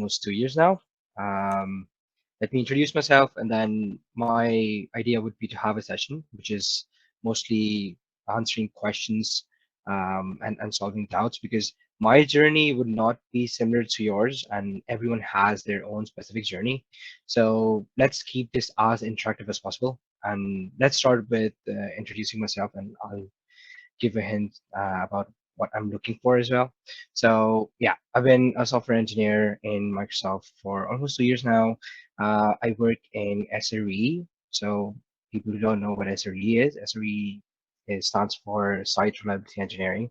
almost 2 years now. Let me introduce myself, and then my idea would be to have a session, which is mostly answering questions and solving doubts, because my journey would not be similar to yours, and everyone has their own specific journey. So let's keep this as interactive as possible. And let's start with introducing myself, and I'll give a hint about what I'm looking for as well. So yeah, I've been a software engineer in Microsoft for almost 2 years now. I work in SRE. So people who don't know what SRE is, SRE stands for Site Reliability Engineering.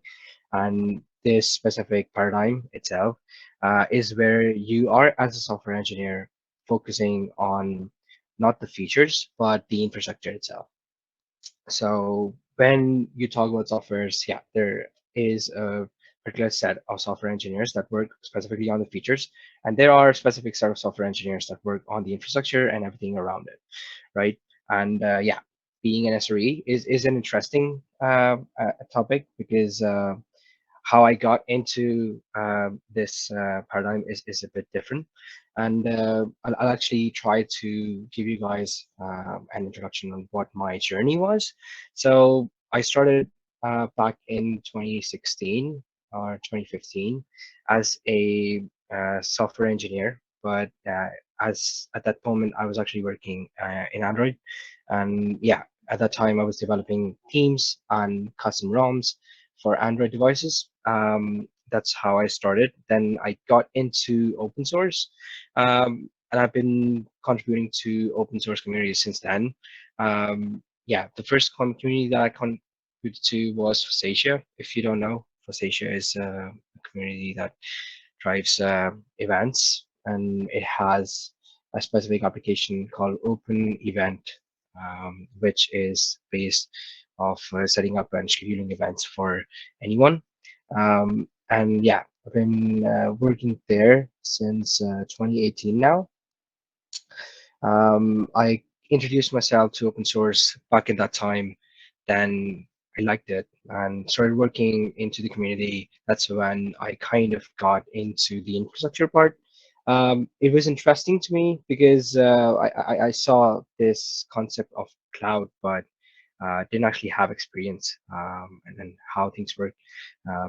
And this specific paradigm itself is where you are, as a software engineer, focusing on not the features, but the infrastructure itself. So when you talk about softwares, yeah, there is a particular set of software engineers that work specifically on the features, and there are specific set of software engineers that work on the infrastructure and everything around it, right? And yeah, being an SRE is an interesting topic, because how I got into this paradigm is a bit different. And I'll actually try to give you guys an introduction on what my journey was. So I started back in 2016 or 2015 as a software engineer, but as at that moment I was actually working in Android, and yeah, at that time I was developing themes and custom ROMs for Android devices. That's how I started. Then I got into open source, and I've been contributing to open source communities since then. Yeah, the first community that I contributed to was Fosatia. If you don't know, Fosatia is a community that drives events, and it has a specific application called Open Event, which is based of setting up and scheduling events for anyone. And yeah, I've been working there since 2018 now. I introduced myself to open source back in that time. Then I liked it and started working into the community. That's when I kind of got into the infrastructure part. It was interesting to me because I saw this concept of cloud, but didn't actually have experience and then how things work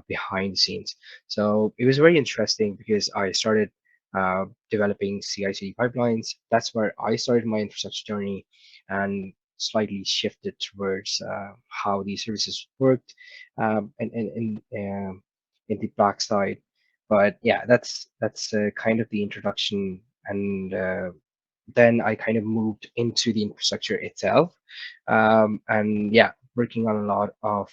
behind the scenes. So it was very interesting because I started developing CI/CD pipelines. That's where I started my infrastructure journey, and slightly shifted towards how these services worked and in the back side. But yeah, that's kind of the introduction, and then I kind of moved into the infrastructure itself. And yeah, working on a lot of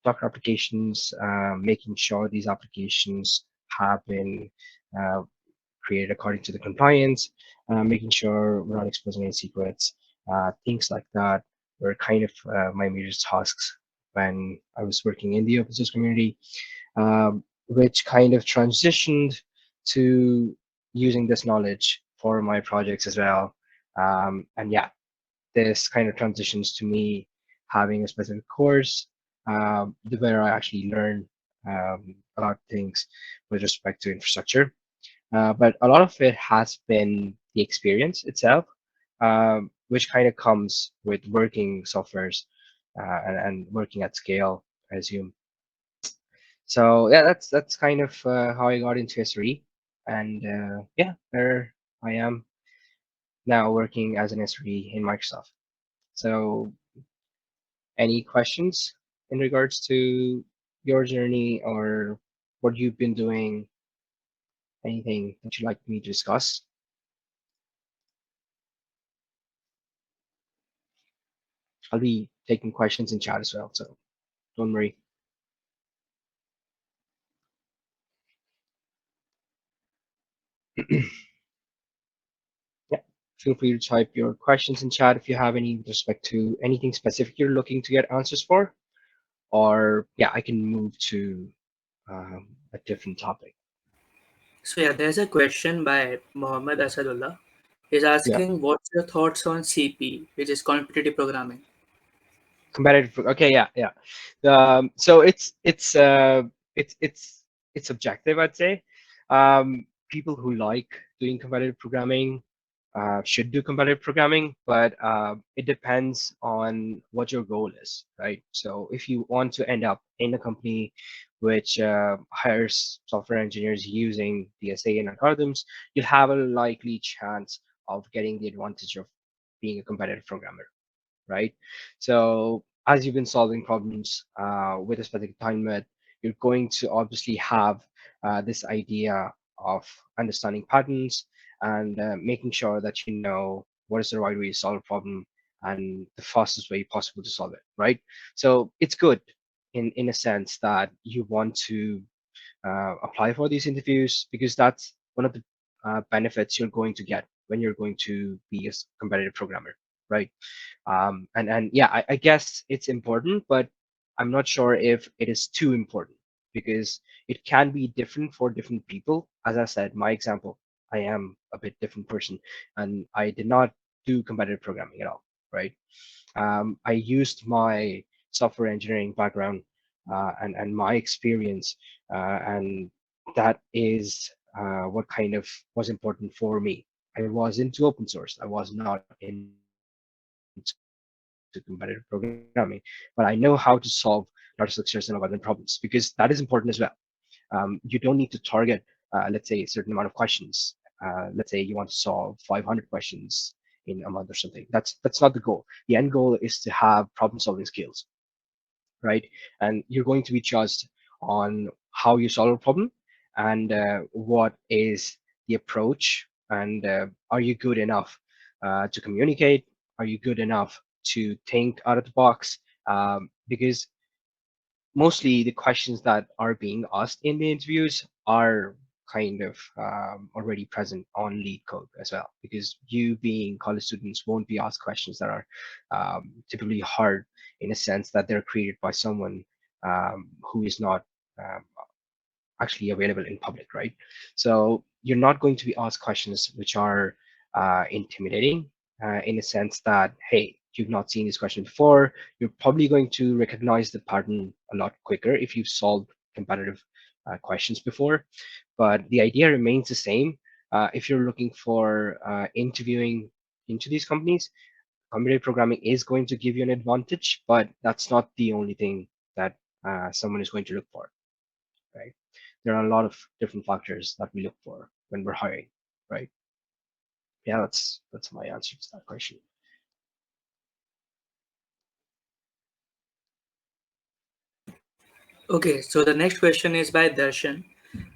Docker applications, making sure these applications have been uh, created according to the compliance, making sure we're not exposing any secrets, things like that were kind of my major tasks when I was working in the open source community, which kind of transitioned to using this knowledge for my projects as well. And yeah, this kind of transitions to me having a specific course where I actually learn a lot of things with respect to infrastructure. But a lot of it has been the experience itself, which kind of comes with working softwares and working at scale, I assume. So yeah, that's kind of how I got into SRE, and yeah, there I am now working as an SRE in Microsoft. So any questions in regards to your journey or what you've been doing? Anything that you'd like me to discuss? I'll be taking questions in chat as well, so don't worry. Yeah, feel free to type your questions in chat if you have any with respect to anything specific you're looking to get answers for, or yeah, I can move to a different topic. So yeah, there's a question by Mohammed Asadullah. He's Yeah, asking, what's your thoughts on CP, which is competitive programming? competitive. Okay, yeah, yeah. So it's subjective, I'd say. people who like doing competitive programming should do competitive programming, but it depends on what your goal is, right? So if you want to end up in a company which hires software engineers using DSA and algorithms, you'll have a likely chance of getting the advantage of being a competitive programmer, right? So as you've been solving problems with a specific time limit, you're going to obviously have this idea of understanding patterns and making sure that you know what is the right way to solve a problem and the fastest way possible to solve it, right? So it's good in a sense that you want to apply for these interviews because that's one of the benefits you're going to get when you're going to be a competitive programmer, right? And yeah, I guess it's important, but I'm not sure if it is too important because it can be different for different people. As I said, my example, I am a bit different person, and I did not do competitive programming at all, right? I used my software engineering background and my experience, and that is what kind of was important for me. I was into open source. I was not into competitive programming, but I know how to solve large structures and abundant problems because that is important as well. You don't need to target, let's say, a certain amount of questions. Let's say you want to solve 500 questions in a month or something. That's not the goal. The end goal is to have problem solving skills, right? And you're going to be judged on how you solve a problem and what is the approach and are you good enough to communicate? Are you good enough to think out of the box? Because mostly the questions that are being asked in the interviews are kind of already present on lead code as well because you being college students won't be asked questions that are typically hard in a sense that they're created by someone who is not um, actually available in public, right? So you're not going to be asked questions which are intimidating in a sense that, hey, you've not seen this question before. You're probably going to recognize the pattern a lot quicker if you've solved competitive questions before. But the idea remains the same. If you're looking for interviewing into these companies, competitive programming is going to give you an advantage, but that's not the only thing that someone is going to look for, right? There are a lot of different factors that we look for when we're hiring, right? Yeah, that's my answer to that question. Okay, so the next question is by Darshan.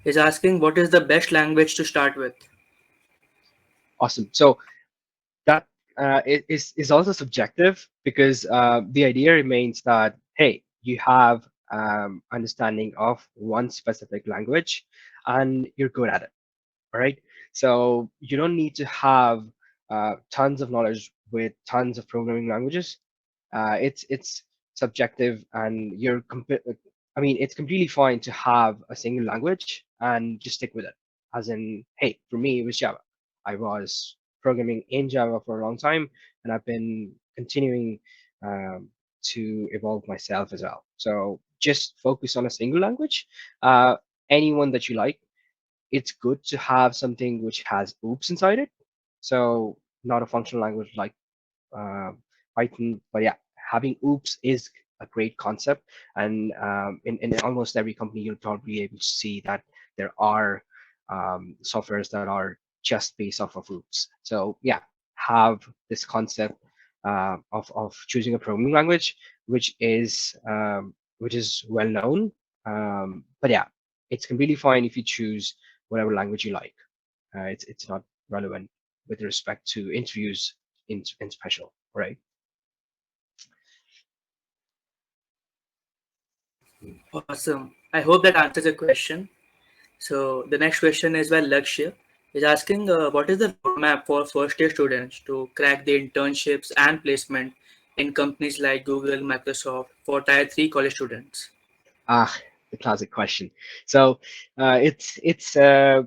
Is asking what is the best language to start with? Awesome. So that is also subjective because the idea remains that hey, you have understanding of one specific language and you're good at it. All right. So you don't need to have tons of knowledge with tons of programming languages. It's subjective, and I mean, it's completely fine to have a single language and just stick with it. As in, hey, for me, it was Java. I was programming in Java for a long time, and I've been continuing um, to evolve myself as well. So just focus on a single language, uh, anyone that you like. It's good to have something which has oops inside it. So not a functional language like uh, Python, but yeah, having oops is a great concept. And in almost every company, you'll probably be able to see that there are softwares that are just based off of oops. So yeah, have this concept of choosing a programming language, which is well known. But yeah, it's completely fine if you choose whatever language you like. It's not relevant with respect to interviews in special, right? Awesome. I hope that answers your question. So the next question is by Lakshya. Is asking what is the roadmap for first year students to crack the internships and placement in companies like Google, Microsoft for Tier 3 college students? Ah, the classic question. So uh, it's it's uh,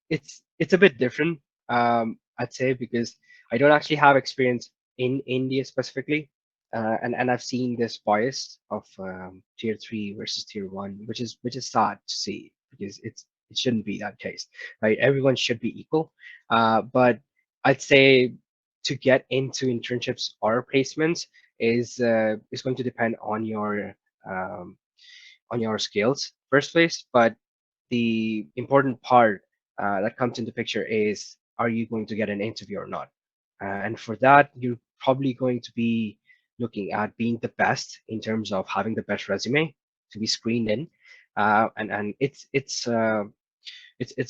it's a bit different, I'd say, because I don't actually have experience in India specifically, and I've seen this bias of tier 3 versus tier 1, which is sad to see because It shouldn't be that case, right? Everyone should be equal. But I'd say to get into internships or placements is going to depend um, on your skills first place. But the important part that comes into picture is, are you going to get an interview or not? And for that, you're probably going to be looking at being the best in terms of having the best resume to be screened in. And it's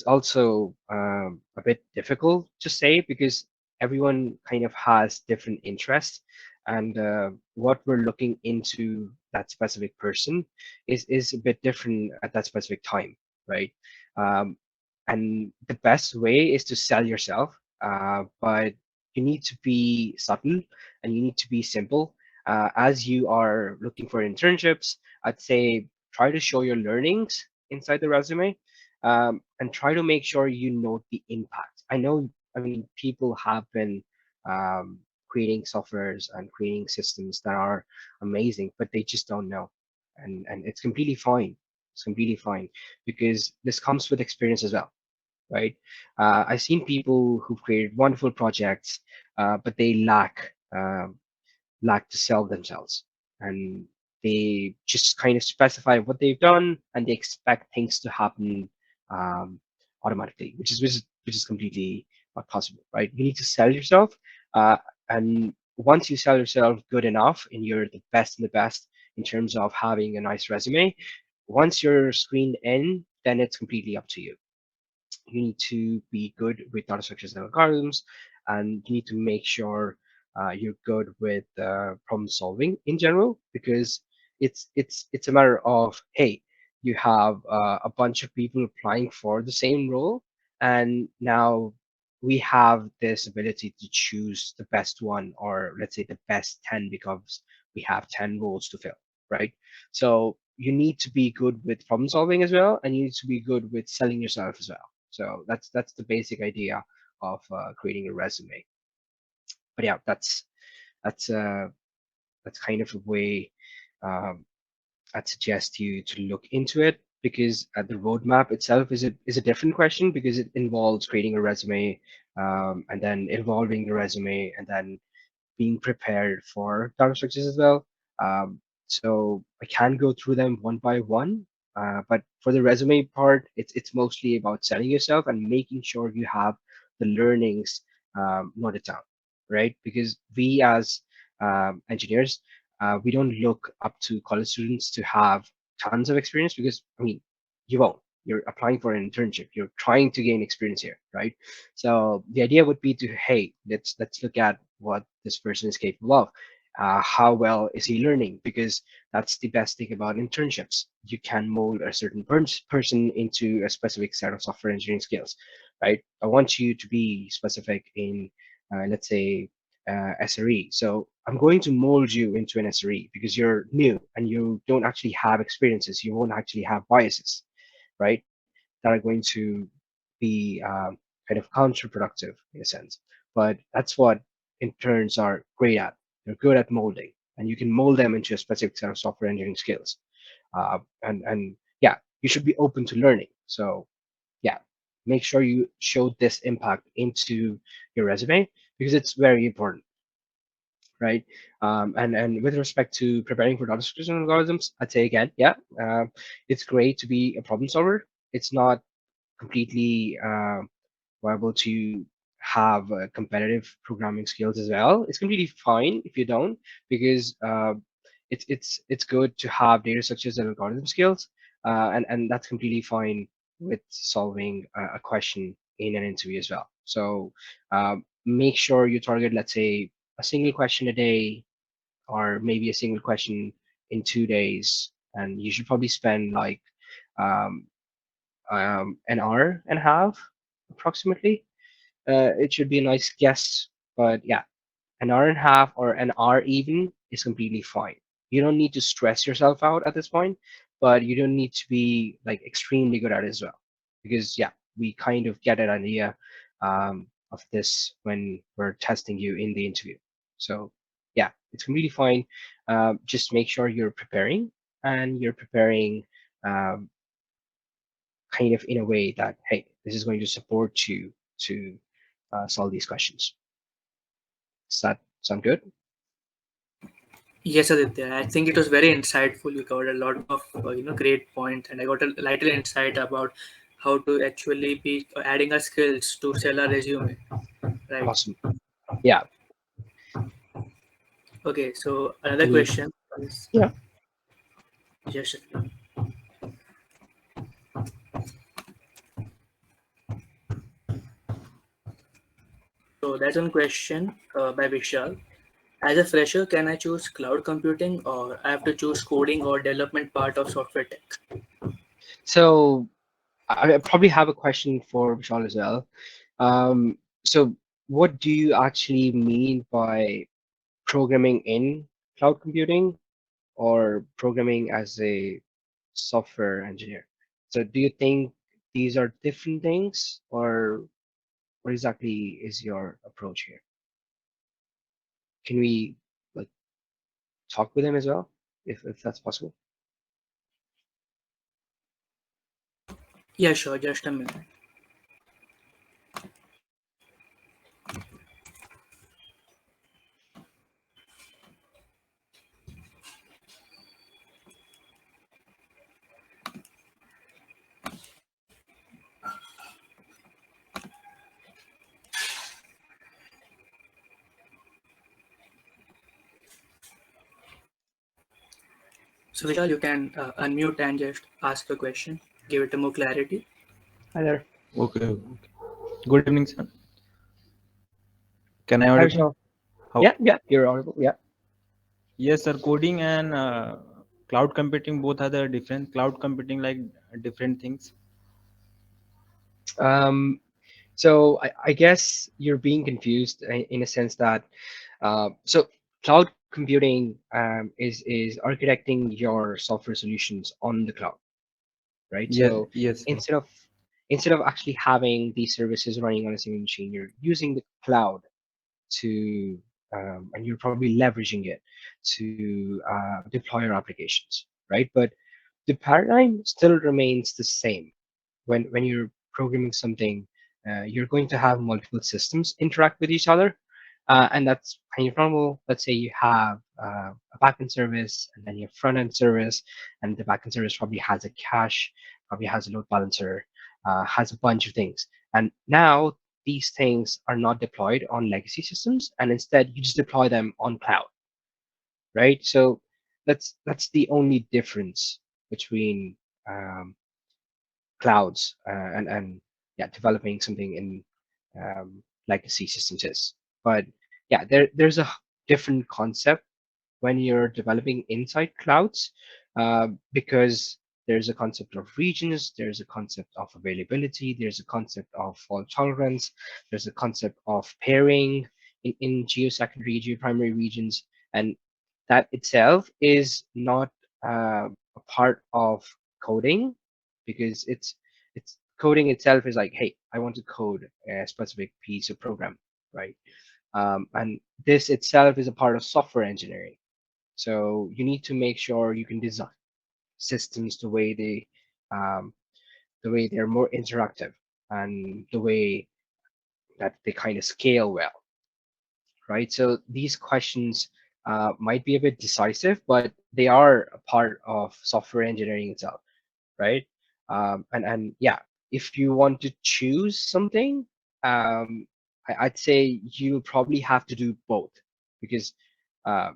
also a bit difficult to say because everyone kind of has different interests, and what we're looking into that specific person is a bit different at that specific time, right? Um, and the best way is to sell yourself, but you need to be subtle and you need to be simple. As you are looking for internships, I'd say try to show your learnings inside the resume, and try to make sure you note the impact. I mean, people have been creating softwares and creating systems that are amazing, but they just don't know. And it's completely fine. It's completely fine because this comes with experience as well, right? I've seen people who've created wonderful projects, but they lack to sell themselves, and they just kind of specify what they've done and they expect things to happen um, automatically, which is completely not possible, right? You need to sell yourself, uh, and once you sell yourself good enough and you're the best in the best in terms of having a nice resume, once you're screened in, then it's completely up to you. You need to be good with data structures and algorithms, and you need to make sure you're good with problem solving in general, because it's a matter of, hey, you have a bunch of people applying for the same role, and now we have this ability to choose the best one, or let's say the best 10, because we have 10 roles to fill, right? So you need to be good with problem solving as well, and you need to be good with selling yourself as well. So that's the basic idea of creating a resume. But yeah, that's uh, that's kind of a way um, I'd suggest you to look into it, because the roadmap itself is a different question, because it involves creating a resume, and then evolving the resume, and then being prepared for data structures as well. So I can go through them one by one, but for the resume part, it's mostly about selling yourself and making sure you have the learnings noted down, right? Because we as engineers, we don't look up to college students to have tons of experience, because I mean, you won't. You're applying for an internship. You're trying to gain experience here, right? So the idea would be to, hey, let's look at what this person is capable of. How well is he learning? Because that's the best thing about internships. You can mold a certain person into a specific set of software engineering skills, right? I want you to be specific in, let's say, SRE. So I'm going to mold you into an SRE because you're new and you don't actually have experiences. You won't actually have biases, right? That are going to be kind of counterproductive in a sense. But that's what interns are great at. They're good at molding, and you can mold them into a specific set of software engineering skills. And yeah, you should be open to learning. So yeah, make sure you show this impact into your resume because it's very important, right? And with respect to preparing for data structures and algorithms, I'd say again, yeah, it's great to be a problem solver. It's not completely viable to have competitive programming skills as well. It's completely fine if you don't, because it's good to have data structures and algorithm skills, and that's completely fine with solving a question in an interview as well. So make sure you target, let's say, a single question a day, or maybe a single question in 2 days, and you should probably spend like um, an hour and a half approximately. It should be a nice guess, but yeah, an hour and a half or an hour even is completely fine. You don't need to stress yourself out at this point, but you don't need to be like extremely good at it as well. Because yeah, we kind of get an idea of this when we're testing you in the interview. So yeah, it's completely fine. Just make sure you're preparing, and you're preparing um, kind of in a way that, hey, this is going to support you to solve these questions. Does that sound good? Yes, Aditya. I think it was very insightful. You covered a lot of great points, and I got a little insight about how to actually be adding our skills to sell our resume. Right. Awesome. Yeah. Okay. So another Any? question is Yeah. just so that's one question by Vishal. As a fresher, can I choose cloud computing or I have to choose coding or development part of software tech? So I probably have a question for Vishal as well. So what do you actually mean by programming in cloud computing or programming as a software engineer? So do you think these are different things, or what exactly is your approach here? Can we like talk with him as well, if that's possible? Yeah, sure. Just a minute. So Vishal, you can unmute and just ask the question. Give it a more clarity. Hi there. Okay, okay. Good evening, sir. Can I Hi audible? Vishal. How? Yeah, yeah, you're audible. Yeah. Yes, sir. Coding and cloud computing both are the different. Cloud computing like different things. Um, so I guess you're being confused in a sense that so cloud computing is architecting your software solutions on the cloud, right? Yes, So yes, yes. instead of instead of actually having these services running on a single machine, you're using the cloud to and you're probably leveraging it to deploy your applications, right? But the paradigm still remains the same. When you're programming something, you're going to have multiple systems interact with each other, and that's kind of normal. Let's say you have a backend service and then your front end service, and the backend service probably has a cache, probably has a load balancer, has a bunch of things. And now these things are not deployed on legacy systems, and instead you just deploy them on cloud, right? So that's the only difference between um, clouds and yeah, developing something in legacy systems is. But yeah, there's a different concept when you're developing inside clouds, because there's a concept of regions, there's a concept of availability, there's a concept of fault tolerance, there's a concept of pairing in geosecondary, geoprimary regions, and that itself is not a part of coding, because it's coding itself is like, hey, I want to code a specific piece of program, right? And this itself is a part of software engineering. So you need to make sure you can design systems um, the way they're more interactive and the way that they kind of scale well, right? So these questions might be a bit decisive, but they are a part of software engineering itself, right? And yeah, if you want to choose something, I'd say you'll probably have to do both, because uh,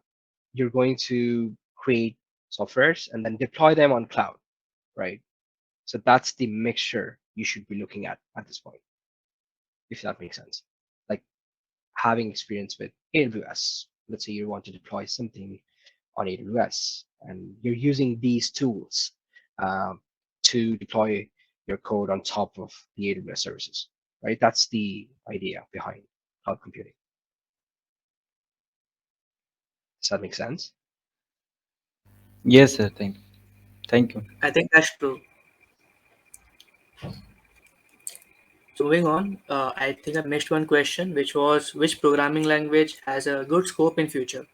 you're going to create softwares and then deploy them on cloud, right? So that's the mixture you should be looking at this point, if that makes sense. Like having experience with AWS. Let's say you want to deploy something on AWS and you're using these tools to deploy your code on top of the AWS services, right? That's the idea behind cloud computing. Does that make sense? Yes, sir. Thank you. Thank you. I think that's true. So moving on, I think I missed one question, which was which programming language has a good scope in future?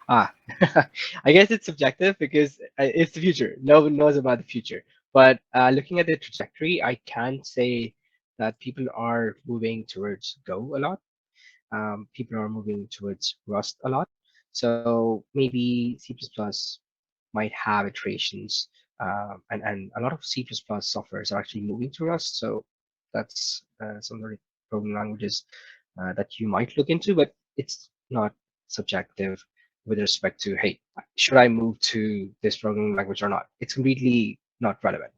Ah, I guess it's subjective because it's the future. No one knows about the future. But looking at the trajectory, I can say that people are moving towards Go a lot. People are moving towards Rust a lot. So maybe C++ might have iterations, and a lot of C++ softwares are actually moving to Rust. So that's some of the programming languages that you might look into, but it's not subjective with respect to, hey, should I move to this programming language or not? It's completely not relevant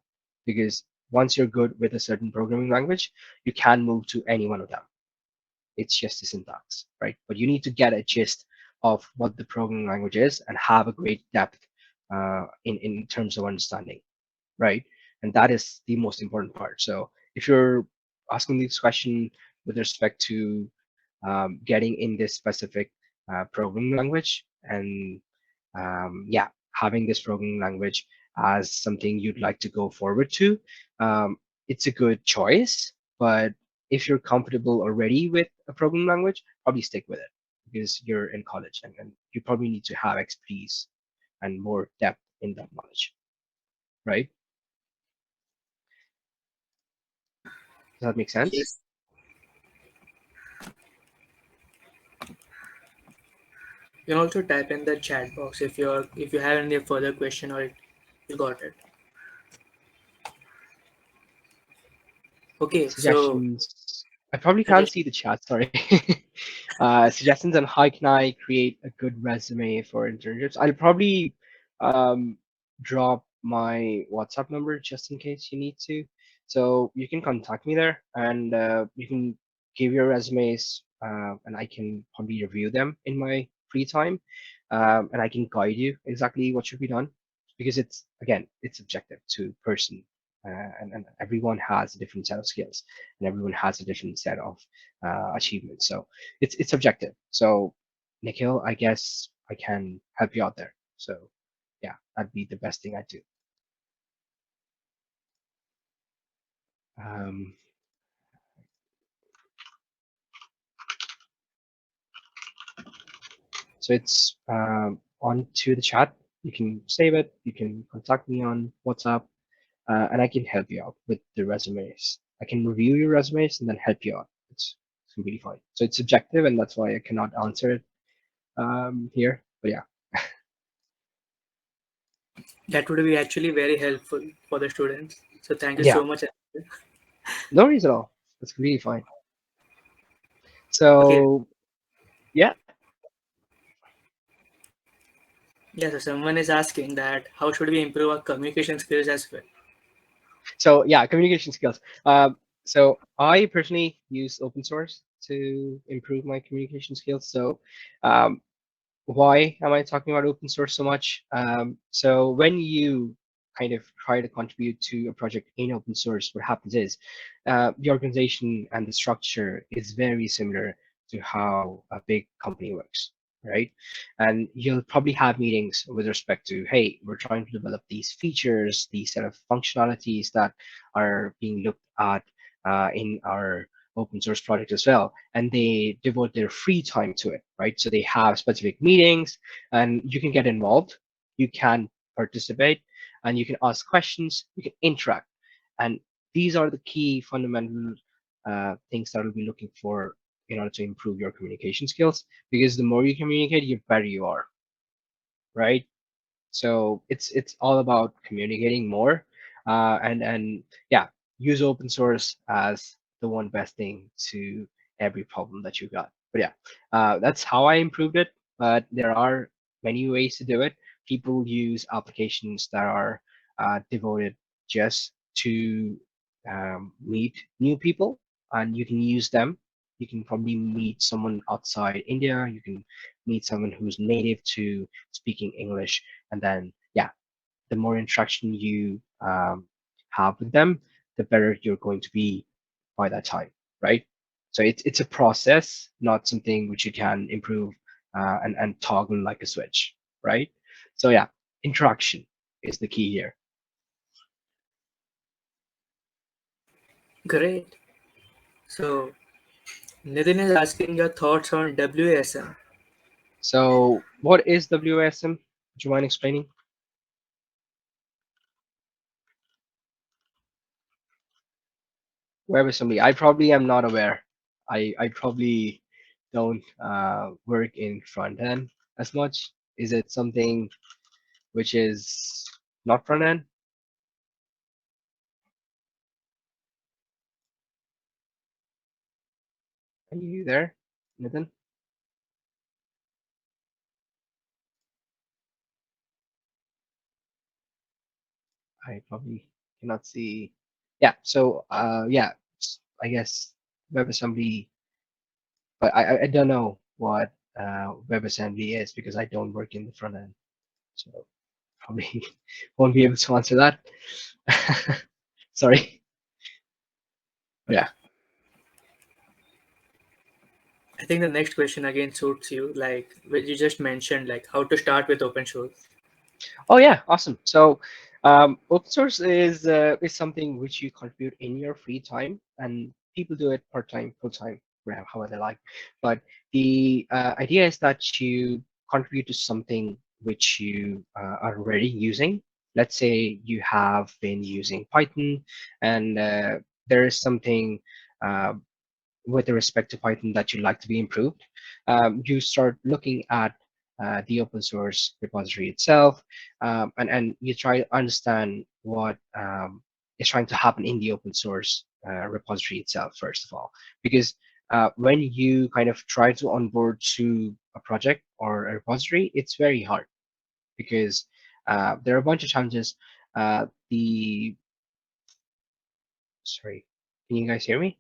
because once you're good with a certain programming language, you can move to any one of them. It's just the syntax, right? But you need to get a gist of what the programming language is and have a great depth in terms of understanding, right? And that is the most important part. So if you're asking this question with respect to getting in this specific programming language and yeah, having this programming language as something you'd like to go forward to, it's a good choice. But if you're comfortable already with a programming language, probably stick with it because you're in college and you probably need to have expertise and more depth in that knowledge, right? Does that make sense? Yes. You can also type in the chat box if you have any further question or you got it. Okay, so Suggestions. I probably can't suggestion. see the chat, sorry. Suggestions on how can I create a good resume for internships. I'll probably um, drop my WhatsApp number just in case you need to. So you can contact me there and you can give your resumes and I can probably review them in my free time. And I can guide you exactly what should be done because it's, again, it's subjective to person and everyone has a different set of skills and everyone has a different set of achievements. So it's subjective. So Nikhil, I guess I can help you out there. So yeah, that'd be the best thing I do. Um, so it's onto the chat. You can save it. You can contact me on WhatsApp, and I can help you out with the resumes. I can review your resumes and then help you out. It's completely fine. So it's subjective, and that's why I cannot answer it here. But yeah, That would be actually very helpful for the students. So thank you yeah, so much. no worries at all. That's completely fine. Okay. So yeah, Yeah, so someone is asking that how should we improve our communication skills as well? so yeah, communication skills. So I personally use open source to improve my communication skills. So um, why am I talking about open source so much? So when you kind of try to contribute to a project in open source, what happens is the organization and the structure is very similar to how a big company works, right? And you'll probably have meetings with respect to, hey, we're trying to develop these features, these set of functionalities that are being looked at in our open source project as well, and they devote their free time to it, right? So they have specific meetings and you can get involved, you can participate, and you can ask questions, you can interact. And these are the key fundamental things that we'll be looking for in order to improve your communication skills, because the more you communicate, the better you are, right? So it's all about communicating more, and yeah, use open source as the one best thing to every problem that you got. But yeah, that's how I improved it. But there are many ways to do it. People use applications that are devoted just to meet new people, and you can use them. You can probably meet someone outside India. You can meet someone who's native to speaking English, and then yeah, the more interaction you have with them, the better you're going to be by that time, right? So it's a process, not something which you can improve and toggle like a switch, right? So yeah, interaction is the key here. Great. So Nitin is asking your thoughts on WSM. So what is WSM? Do you mind explaining? WebAssembly. I probably am not aware. I probably don't work in front end as much. Is it something which is not front end? Are you there, Nathan? I probably cannot see. Yeah. So yeah, I guess WebAssembly, but I don't know what WebAssembly is because I don't work in the front end. So probably won't be able to answer that. Sorry. Yeah. I think the next question again suits you, like what you just mentioned, like how to start with open source. Oh yeah, awesome. So open source is something which you contribute in your free time, and people do it part time, full time, however they like. But the idea is that you contribute to something which you are already using. Let's say you have been using Python, and there is something uh, with respect to Python that you'd like to be improved. You start looking at the open source repository itself, and you try to understand what is trying to happen in the open source repository itself, first of all. Because when you kind of try to onboard to a project or a repository, it's very hard because there are a bunch of challenges. The Sorry, can you guys hear me?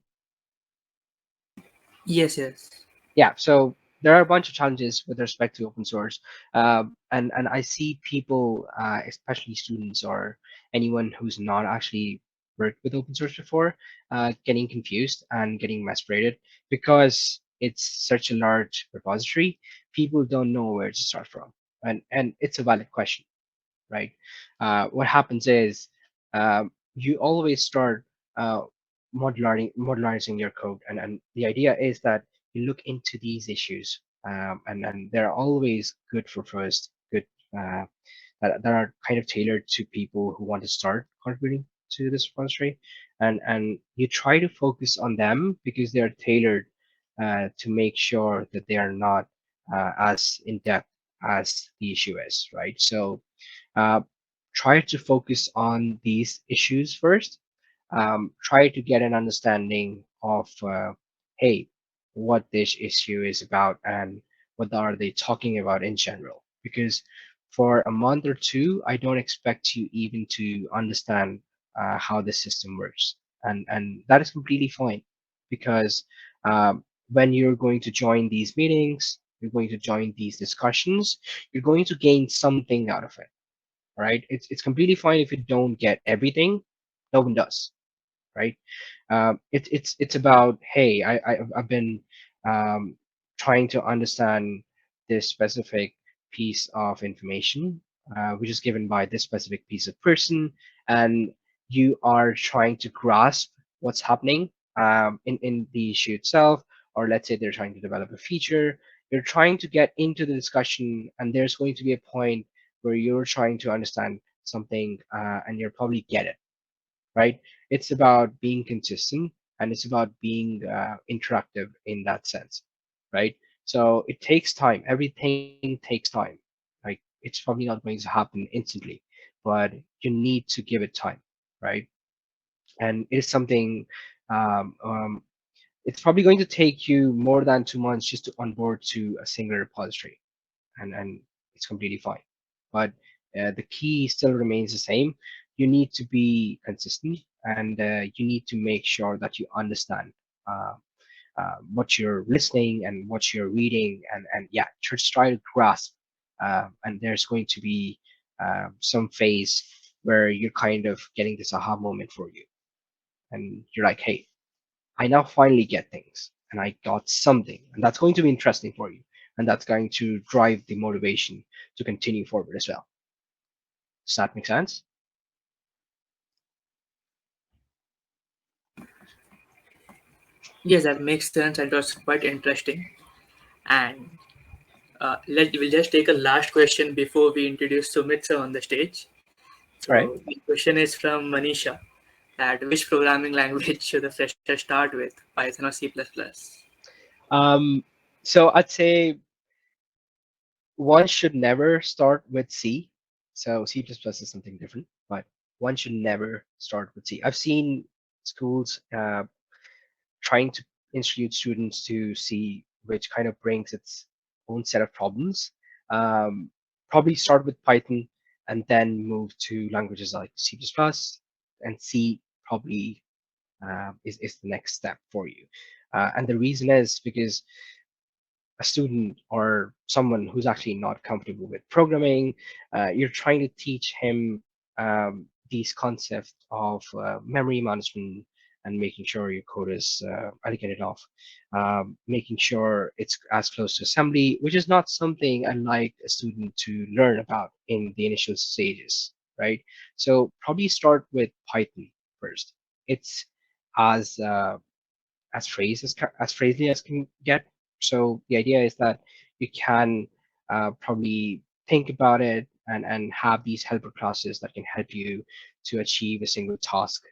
Yes, yes. Yeah, so there are a bunch of challenges with respect to open source, and I see people, especially students or anyone who's not actually worked with open source before, getting confused and getting frustrated because it's such a large repository. People don't know where to start from, and it's a valid question, right? What happens is you always start uh, modularizing your code, and the idea is that you look into these issues, and they're always good for first, good uh, that are kind of tailored to people who want to start contributing to this repository, and you try to focus on them because they're tailored to make sure that they are not as in depth as the issue is, right? So uh, try to focus on these issues first. Try to get an understanding of, hey, what this issue is about and what are they talking about in general. Because for a month or two, I don't expect you even to understand how the system works, and that is completely fine. Because when you're going to join these meetings, you're going to join these discussions, you're going to gain something out of it, right? It's completely fine if you don't get everything. No one does, right? It's about, hey, I've been um, trying to understand this specific piece of information, which is given by this specific piece of person, and you are trying to grasp what's happening in the issue itself, or let's say they're trying to develop a feature. You're trying to get into the discussion, and there's going to be a point where you're trying to understand something, and you'll probably get it, right? It's about being consistent, and it's about being interactive in that sense, right? So it takes time. Everything takes time. Like it's probably not going to happen instantly, but you need to give it time, right? And it is something. Um, um, it's probably going to take you more than 2 months just to onboard to a single repository, and it's completely fine. But the key still remains the same. You need to be consistent, and you need to make sure that you understand uh, what you're listening and what you're reading, and yeah, just try to grasp. And there's going to be some phase where you're kind of getting this aha moment for you, and you're like, hey, I now finally get things and I got something, and that's going to be interesting for you, and that's going to drive the motivation to continue forward as well. Does that make sense? Yes, that makes sense and was quite interesting. And we'll just take a last question before we introduce Sumit sir on the stage. All right. So the question is from Manisha. that which programming language should the fresher start with, Python or C++? So I'd say one should never start with C. So C++ is something different, but one should never start with C. I've seen schools trying to introduce students to C, which kind of brings its own set of problems. Um, Probably start with Python and then move to languages like C++, and C probably is the next step for you. And the reason is because a student or someone who's actually not comfortable with programming, you're trying to teach him these concepts of memory management and making sure your code is allocated off, making sure it's as close to assembly, which is not something I like a student to learn about in the initial stages, right? So probably start with Python first. It's as as phrasely as can get. So the idea is that you can probably think about it and have these helper classes that can help you to achieve a single task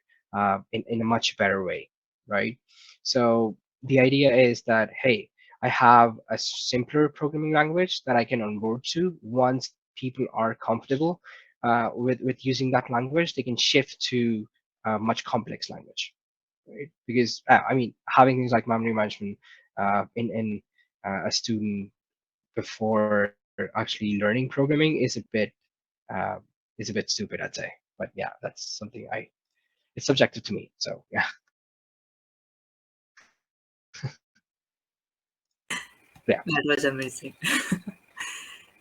in a much better way, right? So the idea is that, hey, I have a simpler programming language that I can onboard to. Once people are comfortable with using that language, they can shift to a much complex language, right? Because I mean, having things like memory management in a student before actually learning programming uh, is a bit stupid, I'd say. But yeah, that's something it's subjective to me. So yeah. Yeah. That was amazing.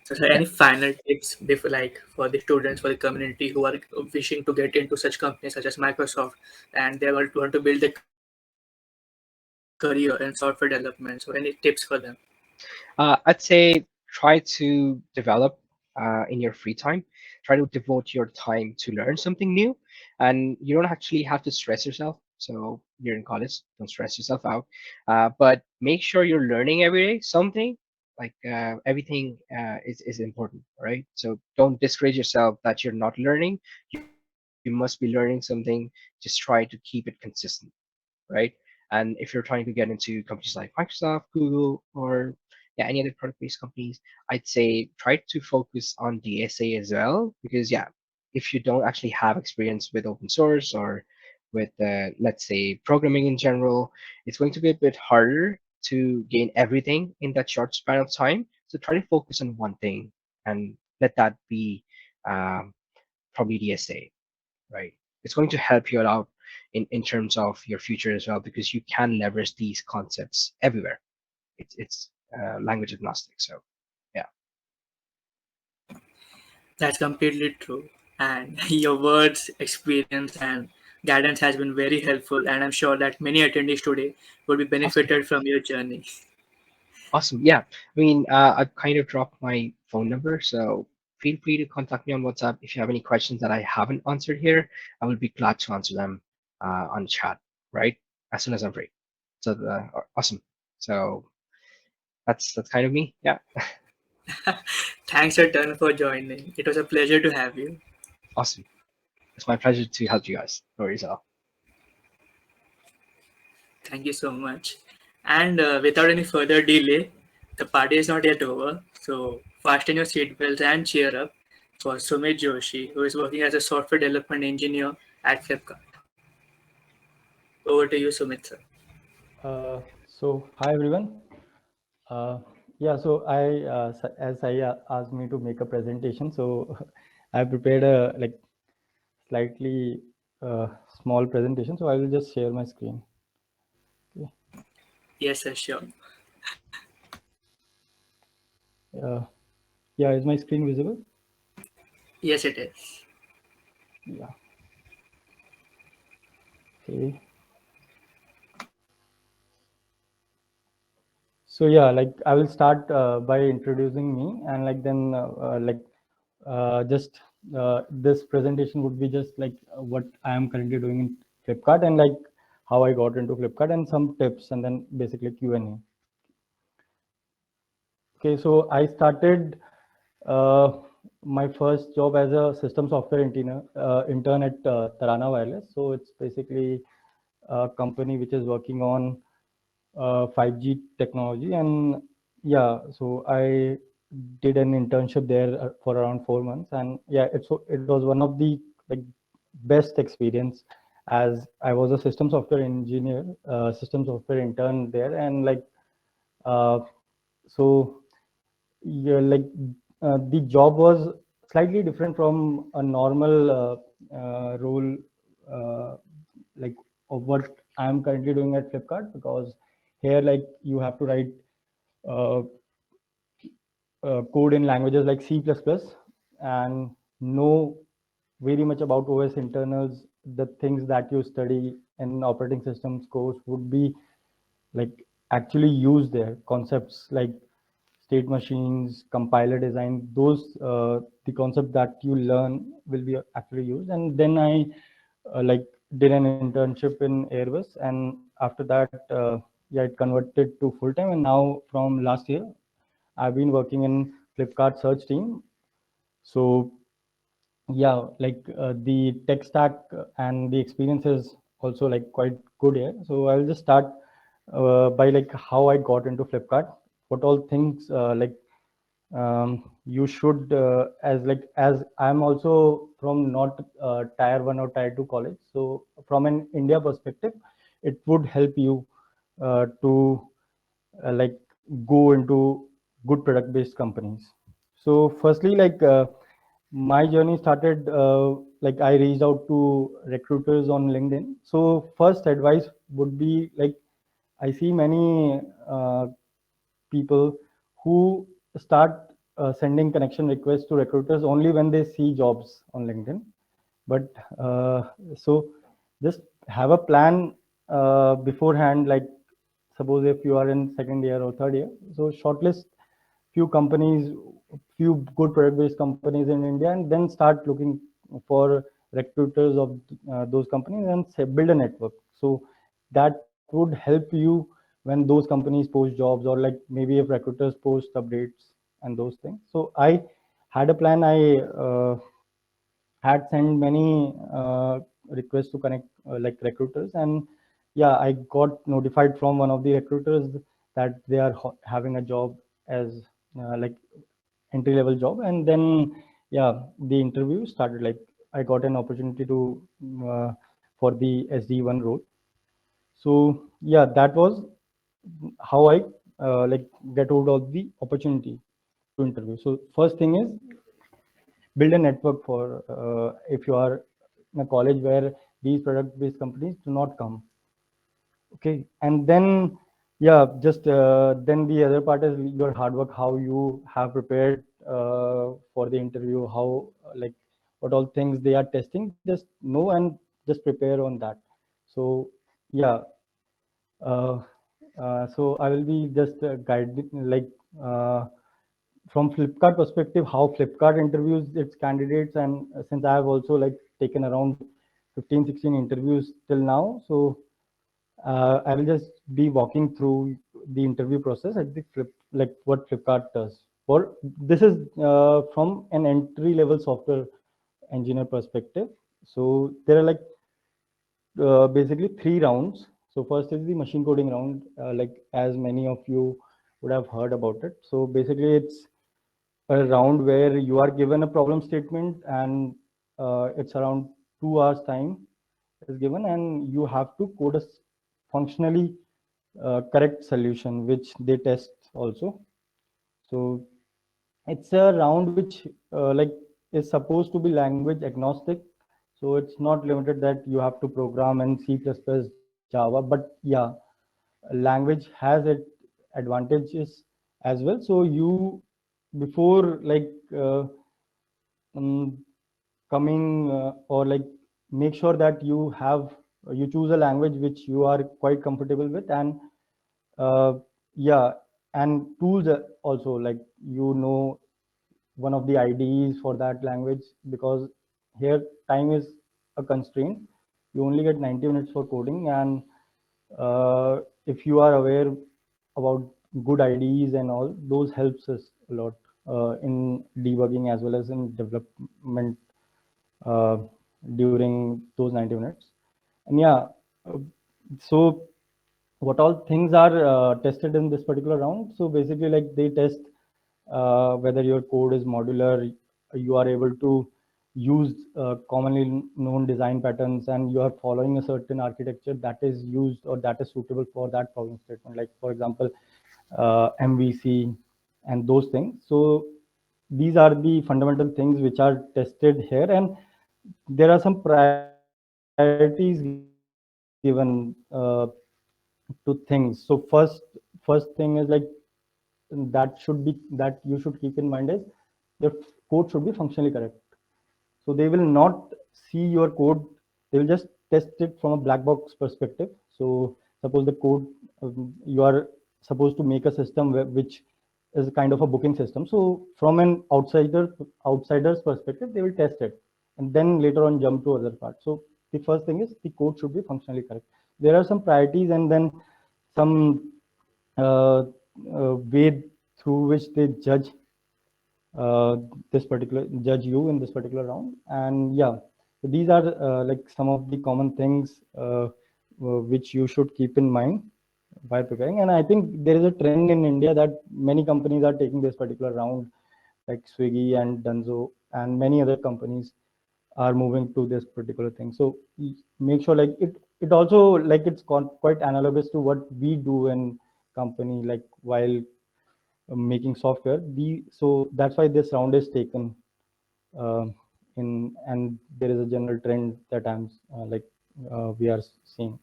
So, sir, any final tips before, like, for the students, for the community who are wishing to get into such companies such as Microsoft, and they want to build a career in software development? So, any tips for them? I'd say try to develop in your free time. Try to devote your time to learn something new, and you don't actually have to stress yourself. So you're in college, don't stress yourself out. But make sure you're learning every day something. Like everything is important, right? So don't discourage yourself that you're not learning. You must be learning something. Just try to keep it consistent, right? And if you're trying to get into companies like Microsoft, Google, or yeah, any other product-based companies, I'd say try to focus on DSA as well, because yeah, if you don't actually have experience with open source or with let's say programming in general, it's going to be a bit harder to gain everything in that short span of time. So try to focus on one thing and let that be um, probably DSA, right? It's going to help you out in terms of your future as well, because you can leverage these concepts everywhere. It's language agnostic. So yeah. That's completely true. And your words, experience, and guidance has been very helpful. And I'm sure that many attendees today will be Awesome. benefited from your journey. Awesome. Yeah. I mean, I've kind of dropped my phone number, so feel free to contact me on WhatsApp if you have any questions that I haven't answered here. I will be glad to answer them on chat, right? As soon as I'm free. So awesome. So that's kind of me. Yeah. Thanks a ton for joining. It was a pleasure to have you. Awesome. It's my pleasure to help you guys. No worries at all. Thank you so much. And without any further delay, the party is not yet over. So fasten your seatbelts and cheer up for Sumit Joshi, who is working as a software development engineer at Flipkart. Over to you, Sumit, sir. So hi everyone. Yeah, so as I asked me to make a presentation, so I prepared a like slightly small presentation. So I will just share my screen. Okay. Yes, sir, sure. Yeah, is my screen visible? Yes, it is. Yeah. Okay. So yeah, like I will start by introducing me, and like then just this presentation would be just like what I am currently doing in Flipkart, and like how I got into Flipkart, and some tips, and then basically Q&A. Okay, so I started my first job as a system software intern at Tarana Wireless. So it's basically a company which is working on 5G technology. And yeah, so I did an internship there for around 4 months. And yeah, it was one of the like best experience, as I was a system software engineer, system software intern there. And like, so yeah, like the job was slightly different from a normal role, like of what I'm currently doing at Flipkart, because here like you have to write uh, code in languages like C++ and know very much about OS internals. The things that you study in operating systems course would be like actually used there. Concepts like state machines, compiler design, those the concept that you learn will be actually used. And then I like did an internship in Airbus, and after that, yeah, it converted to full time. And now from last year, I've been working in Flipkart search team. So yeah, like the tech stack and the experience is also like quite good here. So I'll just start by like how I got into Flipkart, what all things like you should as I'm also from not tier 1 or tier 2 college. So from an India perspective, it would help you to like go into good product based companies. So firstly, like my journey started like I reached out to recruiters on LinkedIn. So first advice would be like I see many people who start sending connection requests to recruiters only when they see jobs on LinkedIn. But so just have a plan beforehand, like suppose if you are in second year or third year, so shortlist few companies, few good product based companies in India, and then start looking for recruiters of those companies and say, build a network. So that would help you when those companies post jobs, or like maybe if recruiters post updates and those things. So I had a plan. I had sent many requests to connect like recruiters, and yeah, I got notified from one of the recruiters that they are having a job as like entry level job. And then yeah, the interview started. Like I got an opportunity to for the SD1 role. So yeah, that was how I like get hold of the opportunity to interview. So first thing is build a network for if you are in a college where these product based companies do not come. Okay, and then yeah, just then the other part is your hard work, how you have prepared for the interview, how like what all things they are testing, just know and just prepare on that. So yeah, so I will be just guiding like from Flipkart perspective, how Flipkart interviews its candidates. And since I have also like taken around 15, 16 interviews till now, so I will just be walking through the interview process at the like what Flipkart does. Or this is from an entry level software engineer perspective. So there are like basically 3 rounds. So first is the machine coding round, like as many of you would have heard about it. So basically it's a round where you are given a problem statement, and it's around 2 hours time is given, and you have to code a functionally correct solution, which they test also. So it's a round which like is supposed to be language agnostic. So it's not limited that you have to program in C++, Java, but yeah, language has its advantages as well. So you before like um, coming or like make sure that you choose a language which you are quite comfortable with. And yeah, and tools also, like one of the IDEs for that language, because here time is a constraint. You only get 90 minutes for coding, and if you are aware about good IDEs and all, those helps us a lot. in debugging as well as in development during those 90 minutes. And yeah, so what all things are tested in this particular round? So basically, like they test whether your code is modular, you are able to use commonly known design patterns, and you are following a certain architecture that is used or that is suitable for that problem statement. Like for example, MVC and those things. So these are the fundamental things which are tested here, and there are some priorities given to things. So first thing is like that you should keep in mind is your code should be functionally correct. So they will not see your code, they will just test it from a black box perspective. So suppose the code, you are supposed to make a system which is kind of a booking system. So from an outsider's perspective, they will test it and then later on jump to other parts. So the first thing is the code should be functionally correct. There are some priorities and then some way through which they judge judge you in this particular round. And yeah, so these are like some of the common things which you should keep in mind by preparing. And I think there is a trend in India that many companies are taking this particular round, like Swiggy and Dunzo and many other companies are moving to this particular thing. So make sure like it also like it's quite analogous to what we do in company, like while making software. So that's why this round is taken and there is a general trend that we are seeing.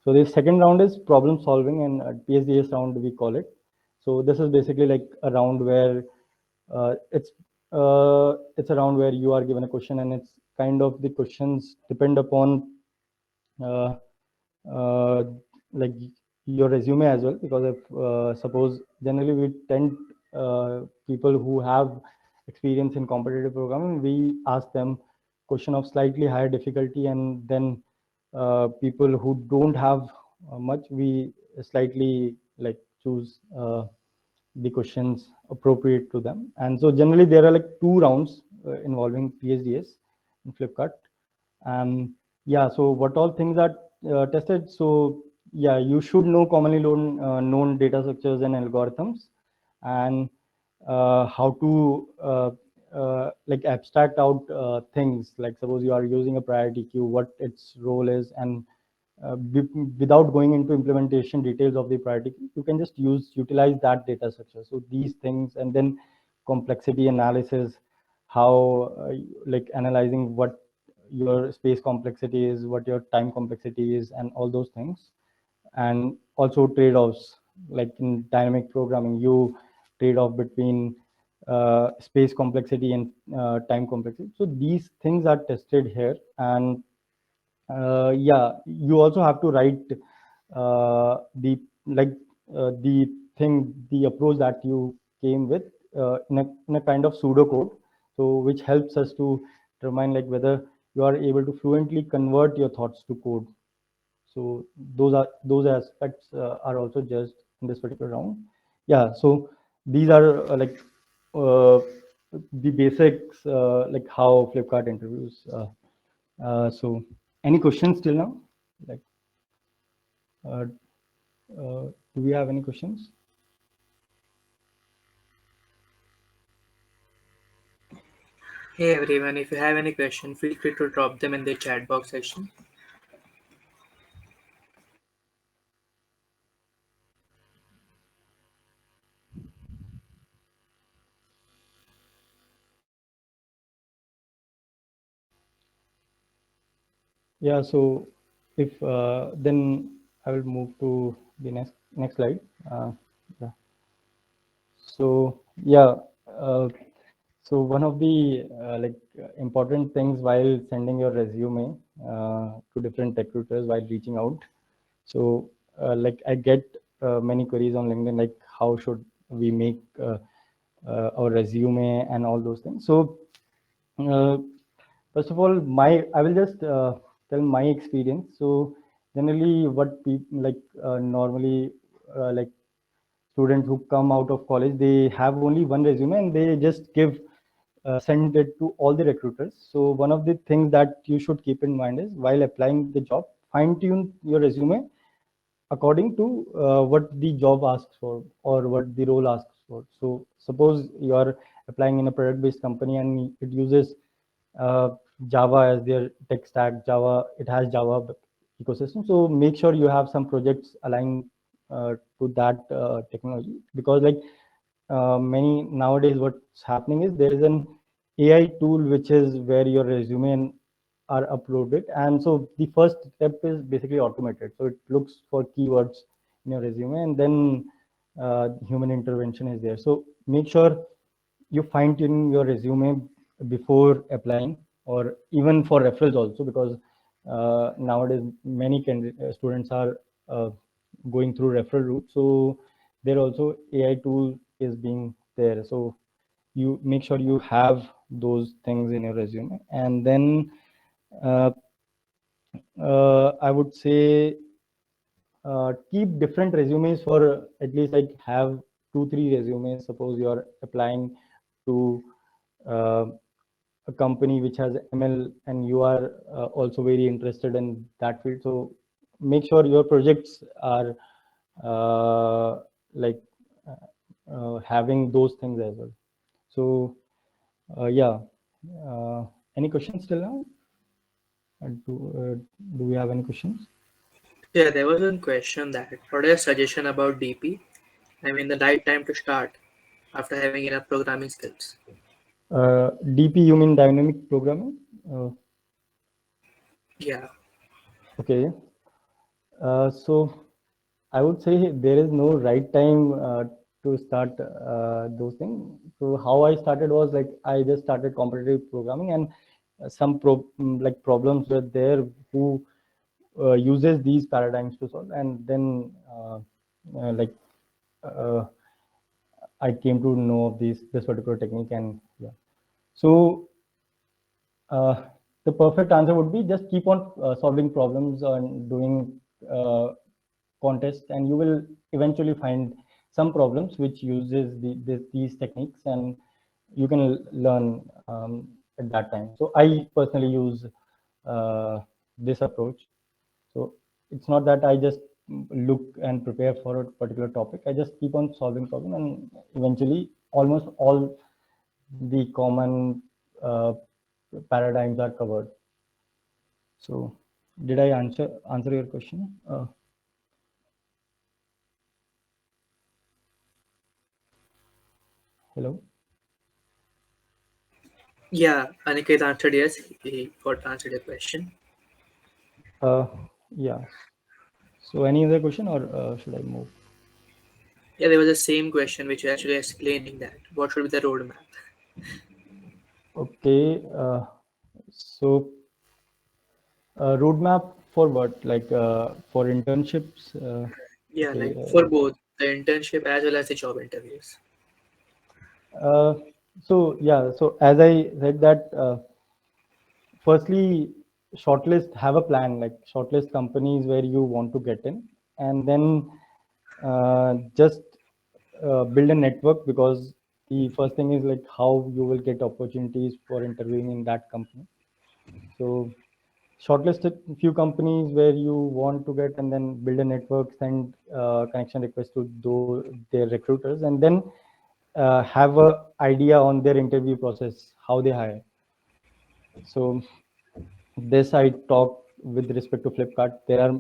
So the second round is problem solving, and PSDS round we call it. So this is basically like a round where it's a round where you are given a question, and it's kind of the questions depend upon uh, uh, like your resume as well, because if suppose generally we tend people who have experience in competitive programming, we ask them question of slightly higher difficulty, and then people who don't have much, we slightly like choose the questions appropriate to them. And so generally there are like two rounds involving PhDs in Flipkart. And yeah, so what all things are tested? So yeah, you should know commonly known data structures and algorithms, and how to like abstract out things. Like suppose you are using a priority queue, what its role is, and without going into implementation details of the priority queue, you can just utilize that data structure. So these things, and then complexity analysis, how like analyzing what your space complexity is, what your time complexity is, and all those things. And also trade-offs, like in dynamic programming, you trade off between space complexity and time complexity. So these things are tested here. And yeah, you also have to write the like the approach that you came with in a kind of pseudocode, so which helps us to determine like whether you are able to fluently convert your thoughts to code. So those aspects are also judged in this particular round. Yeah, so these are uh, the basics, like how Flipkart interviews. So any questions till now? Like, uh, do we have any questions? Hey everyone, if you have any question, feel free to drop them in the chat box section. Yeah, so if then I will move to the next slide. Yeah. So yeah, so one of the important things while sending your resume to different recruiters while reaching out. So like I get many queries on LinkedIn, like how should we make our resume and all those things. So first of all, I will just tell my experience. So generally, what people like normally like students who come out of college, they have only one resume and they just send it to all the recruiters. So one of the things that you should keep in mind is while applying the job, fine tune your resume according to what the job asks for or what the role asks for. So suppose you are applying in a product based company and it uses uh, Java as their tech stack. It has Java ecosystem. So make sure you have some projects aligned to that technology, because like many nowadays what's happening is there is an AI tool which is where your resume are uploaded, and so the first step is basically automated. So it looks for keywords in your resume, and then human intervention is there. So make sure you fine tune your resume before applying, or even for referrals also, because nowadays many students are going through referral route. So there also AI tool is being there. So you make sure you have those things in your resume, and then uh, I would say keep different resumes for at least like have 2-3 resumes. Suppose you are applying to uh, a company which has ML and you are also very interested in that field. So make sure your projects are like having those things as well. So yeah, any questions till now? Do we have any questions? Yeah, there was one question that what is a suggestion about DP? I mean, the right time to start after having enough programming skills. DP, you mean dynamic programming? Yeah. Okay. So I would say there is no right time to start those things. So how I started was like I just started competitive programming, and some like problems were there who uses these paradigms to solve, and then like I came to know of this particular technique, and yeah. So the perfect answer would be just keep on solving problems and doing contests, and you will eventually find some problems which uses these techniques, and you can learn at that time. So I personally use this approach. So it's not that I just look and prepare for a particular topic. I just keep on solving problem, and eventually almost all the common paradigms are covered. So did I answer your question? Hello. Yeah, Aniket answered yes. He got answered your question. Yeah. So any other question, or should I move? Yeah, there was the same question which was actually explaining that what should be the roadmap. Okay. So roadmap for what? Like for internships? Yeah, Okay. like for both the internship as well as the job interviews. So yeah. So as I said that. Firstly, shortlist, have a plan, like shortlist companies where you want to get in, and then just build a network, because the first thing is like how you will get opportunities for interviewing in that company. So shortlist a few companies where you want to get, and then build a network, send connection requests to their recruiters, and then have a idea on their interview process, how they hire. So this I talk with respect to Flipkart. There are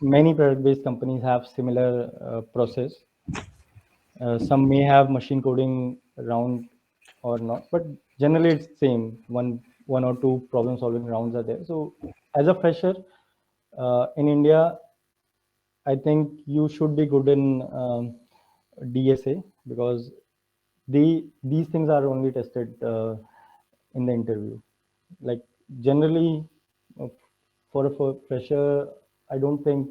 many product-based companies have similar process. Some may have machine coding round or not, but generally it's same. One or two problem-solving rounds are there. So as a fresher in India, I think you should be good in DSA, because these things are only tested in the interview. Like generally, uh, for a fresher, I don't think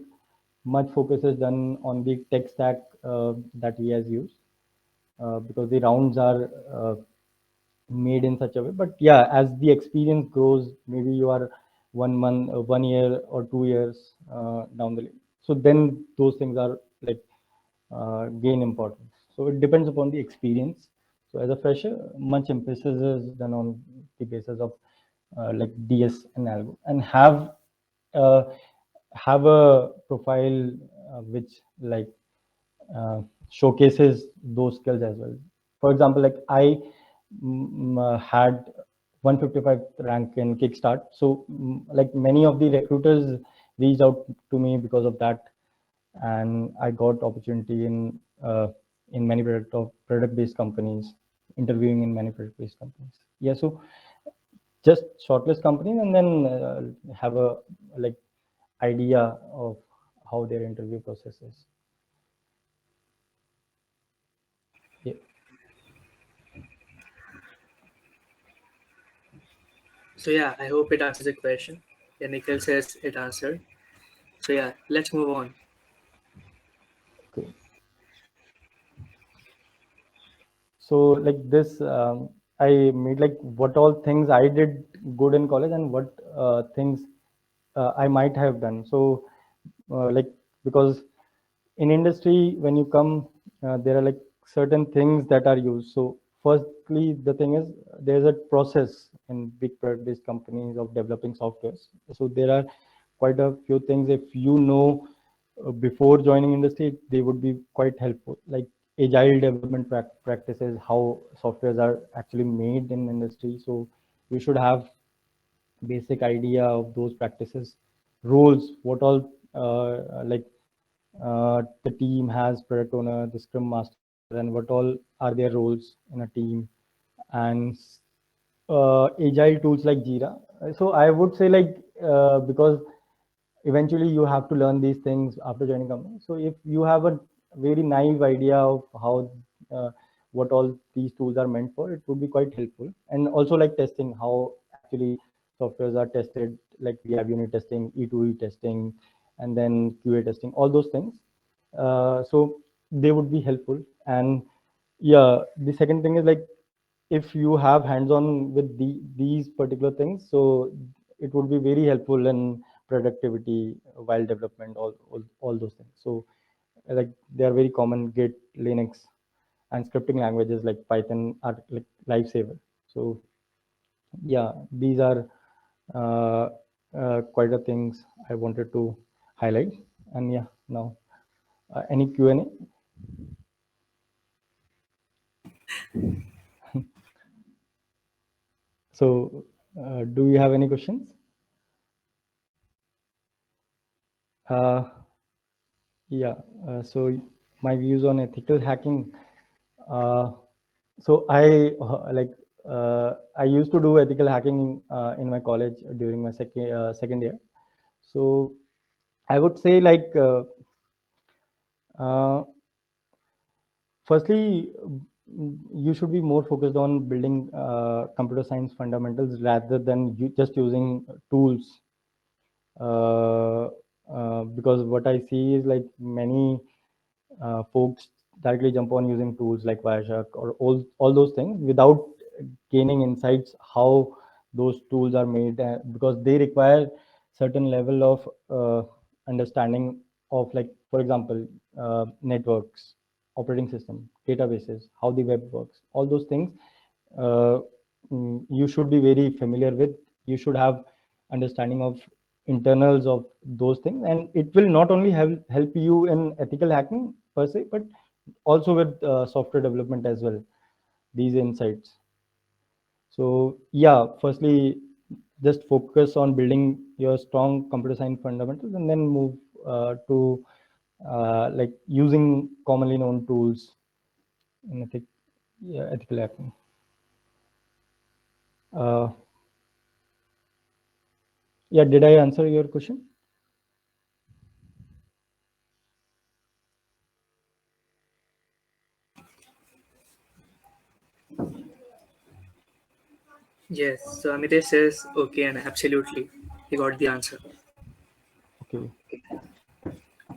much focus is done on the tech stack that he has used, because the rounds are made in such a way. But yeah, as the experience grows, maybe you are 1 month, 1 year, or 2 years down the line. So then those things are like gain importance. So it depends upon the experience. So as a fresher, much emphasis is done on the basis of like DS and algo, and uh, have a profile which like showcases those skills as well. For example, like I had 155th rank in Kickstart, so like many of the recruiters reached out to me because of that, and I got opportunity in many product based companies, interviewing in many product based companies. Yeah, so just shortlist companies and then have a like idea of how their interview process is. Yeah. So yeah, I hope it answers the question. Yeah, Nikhil says it answered. So yeah, let's move on. Okay. So like this, I made like what all things I did good in college and what things I might have done. So like because in industry when you come, there are like certain things that are used. So firstly, the thing is there's a process in big product-based companies of developing softwares. So there are quite a few things if you know before joining industry, they would be quite helpful. Like agile development practices, how softwares are actually made in industry. So you should have basic idea of those practices, roles, what all like the team has, product owner, the scrum master, and what all are their roles in a team, and agile tools like Jira. So I would say like because eventually you have to learn these things after joining company. So if you have a very naive idea of how what all these tools are meant for, it would be quite helpful. And also like testing, how actually softwares are tested, like we have unit testing, E2E testing, and then QA testing, all those things. So they would be helpful. And yeah, the second thing is like if you have hands-on with these particular things, so it would be very helpful in productivity while development, all those things. So like they are very common. Git, Linux, and scripting languages like Python are like lifesaver. So yeah, these are quite a things I wanted to highlight. And yeah, now any Q&A? So do you have any questions? Yeah, so my views on ethical hacking. So I used to do ethical hacking in my college during my second year. So I would say like firstly, you should be more focused on building computer science fundamentals rather than just using tools. Because what I see is like many folks directly jump on using tools like Wireshark or all those things without gaining insights how those tools are made, because they require certain level of understanding of, like, for example, networks, operating system, databases, how the web works, all those things. uh, you should be very familiar with. You should have understanding of internals of those things, and it will not only help you in ethical hacking per se, but also with software development as well, these insights. So yeah, firstly, just focus on building your strong computer science fundamentals and then move to like using commonly known tools in ethical hacking. uh, yeah, did I answer your question? Yes, so Amitesh says okay and absolutely. He got the answer. Okay.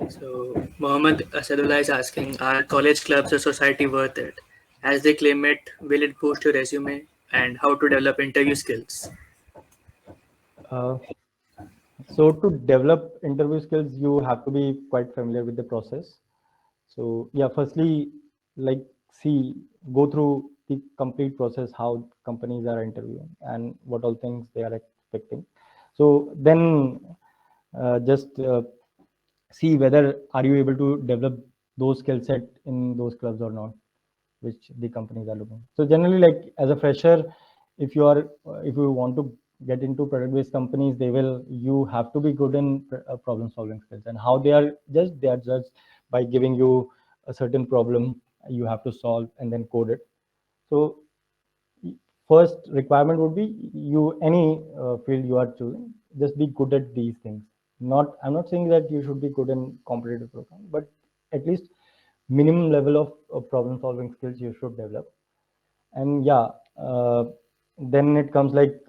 So Mohammed Asadullah is asking, are college clubs or society worth it? As they claim it, will it boost your resume? And how to develop interview skills? uh, so to develop interview skills, you have to be quite familiar with the process. So yeah, firstly, like go through the complete process, how companies are interviewing and what all things they are expecting. So then just see whether are you able to develop those skill set in those clubs or not, which the companies are looking. So generally, like as a fresher, if you are if you want to get into product based companies, you have to be good in problem solving skills. And how they are judged by giving you a certain problem you have to solve and then code it. So first requirement would be any field you are choosing, just be good at these things. I'm not saying that you should be good in competitive program, but at least minimum level of problem solving skills you should develop. And yeah, then it comes like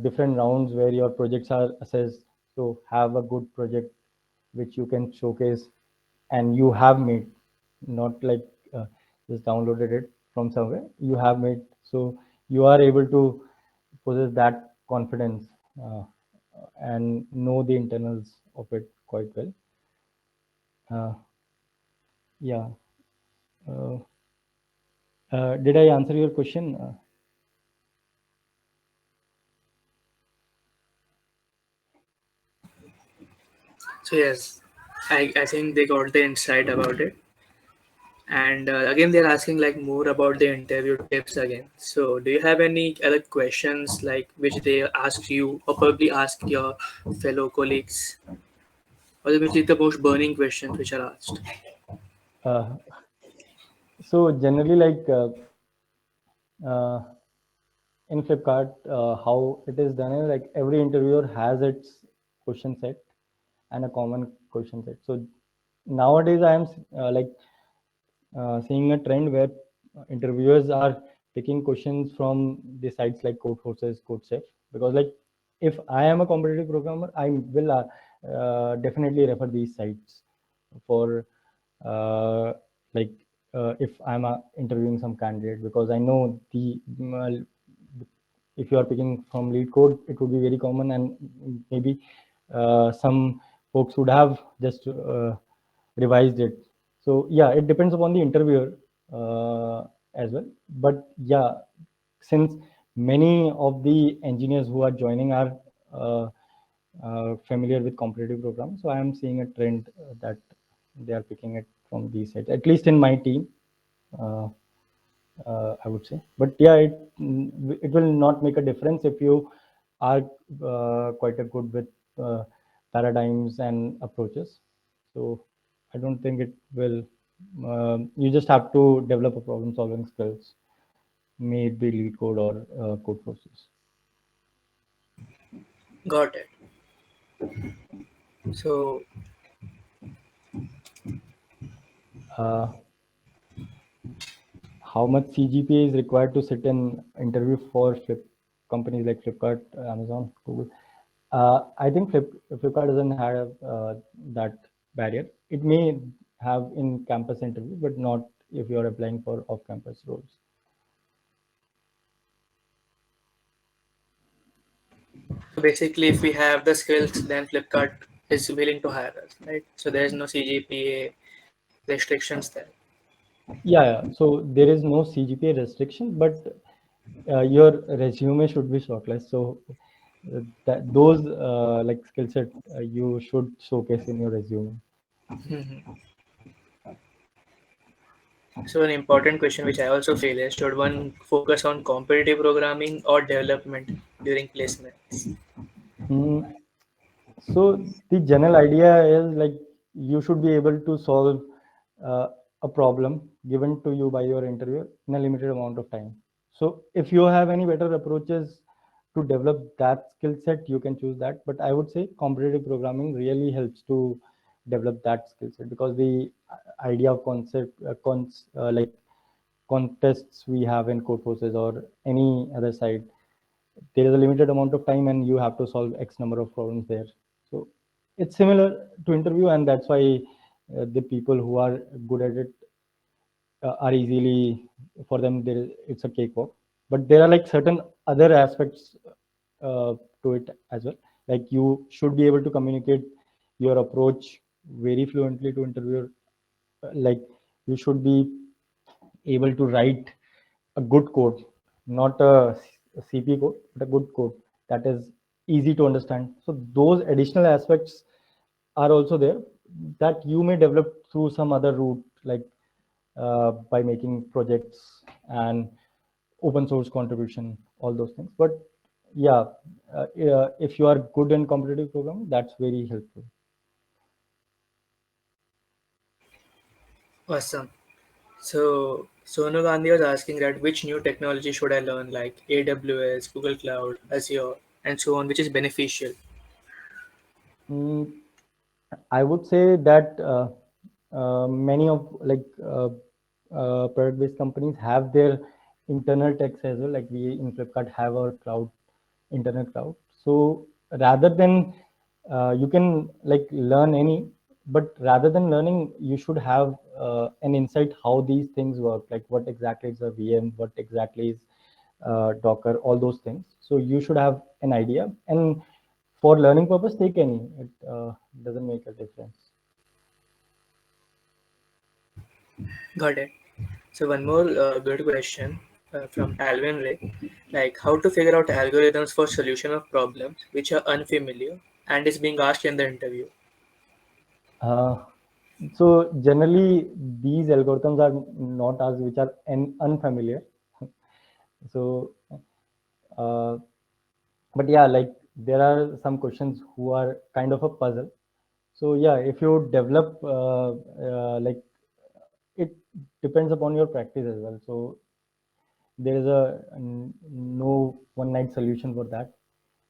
different rounds where your projects are assessed. So have a good project which you can showcase and you have made, not like just downloaded it from somewhere, you have made. So you are able to possess that confidence and know the internals of it quite well. Yeah. uh, did I answer your question? So yes, I think they got the insight about it. And again, they're asking like more about the interview tips again. So do you have any other questions like which they ask you or probably ask your fellow colleagues, or which is the most burning questions which are asked? uh, so generally, like uh, in Flipkart, how it is done is like every interviewer has its question set and a common question set. So nowadays, I am seeing a trend where interviewers are taking questions from the sites like Codeforces, CodeChef, because like if I am a competitive programmer, I will definitely refer these sites for uh, like if I'm interviewing some candidate, because I know if you are picking from lead code, it would be very common, and maybe some folks would have just revised it. So yeah, it depends upon the interviewer as well. But yeah, since many of the engineers who are joining are familiar with competitive programs, so I am seeing a trend that they are picking it from these sites, at least in my team. Uh, I would say. But yeah, it will not make a difference if you are quite a good with paradigms and approaches. So I don't think it will. You just have to develop a problem solving skills, may it be lead code or code forces. Got it. So Uh, how much CGPA is required to sit in interview for companies like Flipkart, Amazon, Google? I think Flipkart doesn't have that barrier. It may have in campus interview, but not if you're applying for off-campus roles. basically, if we have the skills, then Flipkart is willing to hire us, right? So there's no CGPA restrictions there. Yeah. So there is no CGPA restriction, but your resume should be shortlisted. So those like skill set you should showcase in your resume. So an important question which I also feel is, should one focus on competitive programming or development during placements? Mm, So the general idea is like you should be able to solve uh, a problem given to you by your interviewer in a limited amount of time. So if you have any better approaches to develop that skill set, you can choose that. But I would say competitive programming really helps to develop that skill set, because the idea of like contests we have in code forces or any other site, there is a limited amount of time and you have to solve X number of problems there. So it's similar to interview, and that's why the people who are good at it are easily, for them it's a cakewalk. But there are like certain other aspects to it as well. Like you should be able to communicate your approach very fluently to interviewer, like you should be able to write a good code, not a CP code, but a good code that is easy to understand. So those additional aspects are also there that you may develop through some other route, like by making projects and open source contribution, all those things. But yeah, if you are good in competitive programming, that's very helpful. Awesome. So Sonu Gandhi was asking that which new technology should I learn, like AWS, Google Cloud, Azure, and so on, which is beneficial. I would say that many of product-based companies have their internal techs as well. Like we in Flipkart have our cloud, internet cloud. So rather than you can like learn any, but rather than learning, you should have an insight how these things work. Like what exactly is a VM, what exactly is Docker, all those things. So you should have an idea, and for learning purpose, take any. It doesn't make a difference. Got it. So one more good question from Alvin Ray, like how to figure out algorithms for solution of problems which are unfamiliar and is being asked in the interview. So generally, these algorithms are not as which are unfamiliar. So, but yeah, like there are some questions who are kind of a puzzle. So yeah, if you develop like it depends upon your practice as well. So there is a no one night solution for that.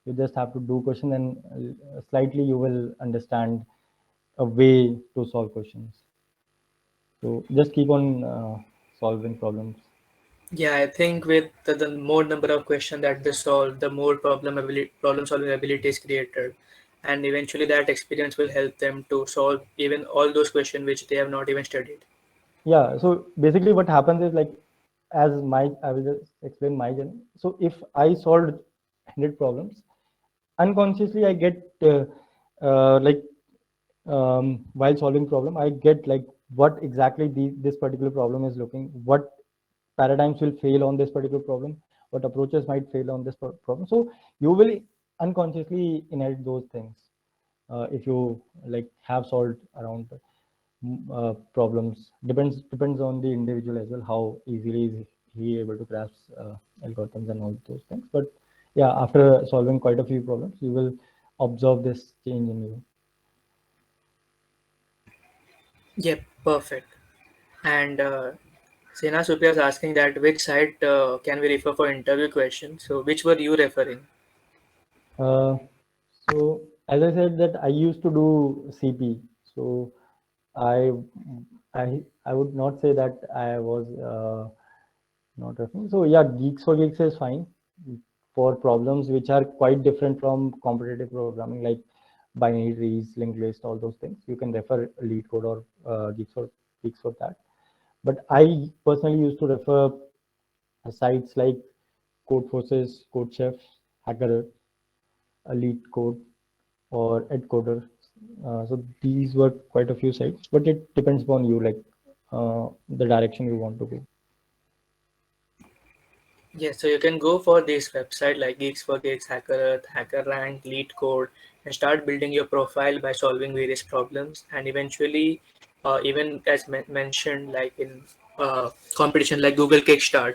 You just have to do question, and slightly you will understand a way to solve questions. So just keep on solving problems. Yeah, I think with the more number of questions that they solve, the more problem solving ability is created, and eventually that experience will help them to solve even all those questions which they have not even studied. Yeah, so basically what happens is like, as my, I will just explain my journey. So if I solved 100 problems, unconsciously I get like while solving problem, I get like what exactly this particular problem is looking, what paradigms will fail on this particular problem, what approaches might fail on this problem. So you will unconsciously inherit those things if you like have solved around problems. Depends on the individual as well, how easily is he able to grasp algorithms and all those things. But yeah, after solving quite a few problems, you will observe this change in you. Yep, perfect. And Sena Supriya is asking that which site can we refer for interview questions. So which were you referring? Uh, so as I said that I used to do CP. So I I would not say that I was not referring. So yeah, Geeks for Geeks is fine for problems which are quite different from competitive programming, like binary trees, linked list, all those things. You can refer Lead Code or Geeks for that. But I personally used to refer sites like Codeforces, CodeChef, Hacker, Lead Code, or EdCoder. So these were quite a few sites, but it depends upon you, like the direction you want to go. Yes, so you can go for this website like Geeks for Geeks, Hacker Earth, Hacker Rank, Lead Code, and start building your profile by solving various problems. And eventually, even as mentioned, like in competition like Google Kickstart,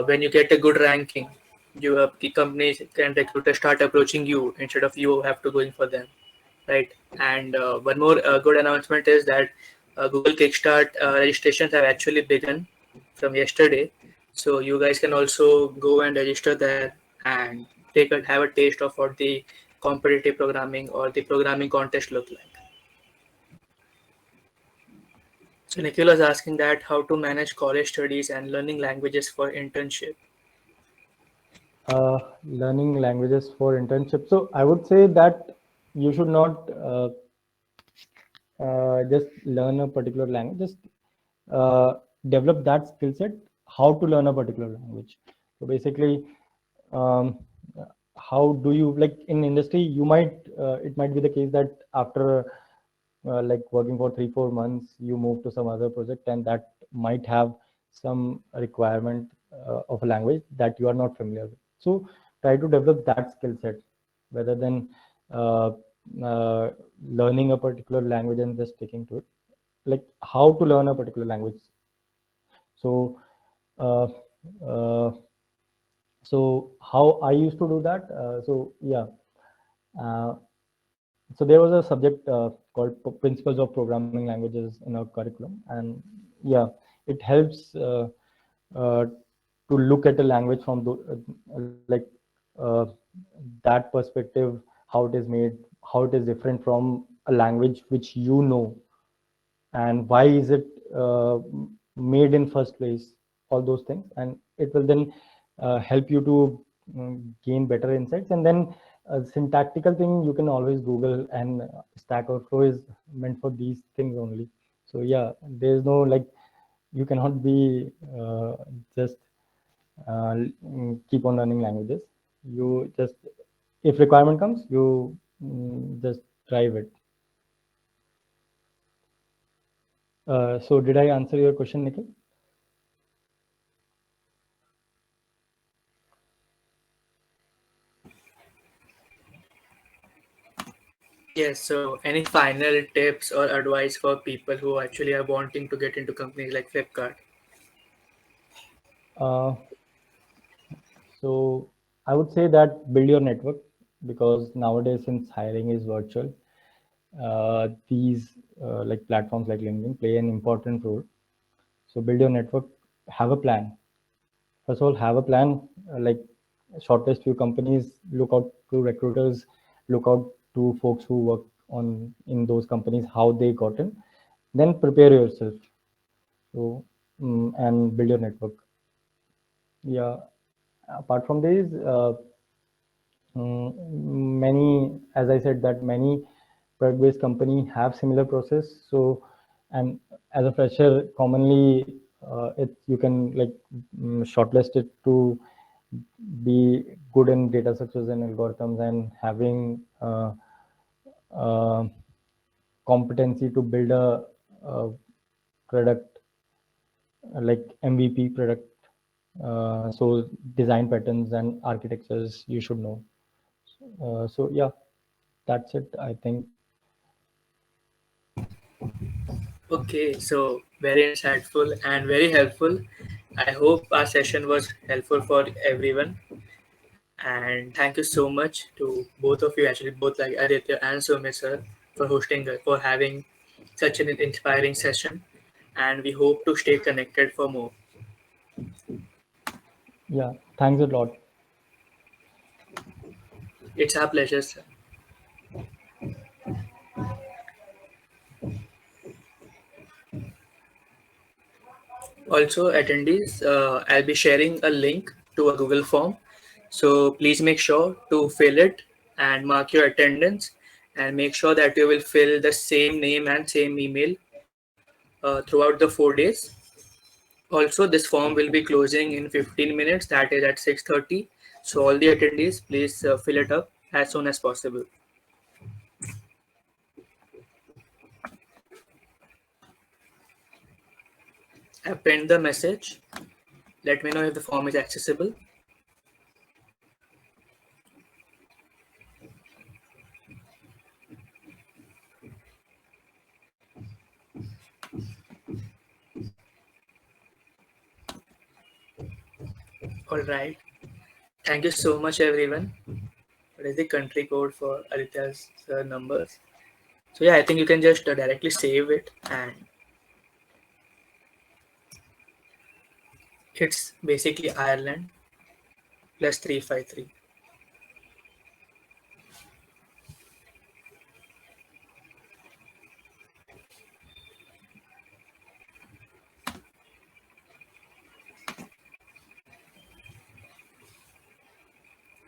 when you get a good ranking, the companies and recruiters start approaching you instead of you have to going for them, right? And one more good announcement is that Google Kickstart registrations have actually begun from yesterday, so you guys can also go and register there and have a taste of what the competitive programming or the programming contest look like. So Nikhil was asking that how to manage college studies and learning languages for internship. Learning languages for internship. So I would say that you should not just learn a particular language, just develop that skill set, how to learn a particular language. So basically, um, how do you, like in industry, you might, it might be the case that after like working for 3-4 months, you move to some other project, and that might have some requirement of a language that you are not familiar with. So try to develop that skill set rather than learning a particular language and just sticking to it. Like how to learn a particular language. So uh, uh, so how I used to do that. So yeah. So there was a subject called Principles of Programming Languages in our curriculum, and yeah, it helps to look at a language from like uh, that perspective, how it is made, how it is different from a language which you know, and why is it made in first place, all those things, and it will then help you to gain better insights. And then syntactical thing you can always Google, and Stack Overflow is meant for these things only. So yeah, there's no like, you cannot be just keep on learning languages. You just, if requirement comes, you just drive it. So did I answer your question, Nikhil? Yes, so any final tips or advice for people who actually are wanting to get into companies like Flipkart? So I would say that build your network, because nowadays, since hiring is virtual, these like platforms like LinkedIn play an important role. So build your network, have a plan. First of all, have a plan, like shortlist few companies, look out to recruiters, look out to folks who work on in those companies, how they got in, then prepare yourself. So and build your network. Yeah. Apart from these, many, as I said, that many product-based company have similar process. So, and as a fresher, commonly you can like shortlist it to be good in data structures and algorithms, and having uh, competency to build a product like MVP product. So design patterns and architectures you should know. So yeah, that's it, I think. Okay, so very insightful and very helpful. I hope our session was helpful for everyone. And thank you so much to both of you, actually, both like Aditya and Sumit sir, for hosting, for having such an inspiring session. And we hope to stay connected for more. Yeah, thanks a lot. It's our pleasure, sir. Also, attendees, I'll be sharing a link to a Google form. So please make sure to fill it and mark your attendance, and make sure that you will fill the same name and same email throughout the 4 days. Also, this form will be closing in 15 minutes, that is at 6:30. So all the attendees, please fill it up as soon as possible. Append the message. Let me know if the form is accessible. All right. Thank you so much, everyone. What is the country code for Aditya's numbers? So yeah, I think you can just directly save it, and it's basically Ireland plus 353.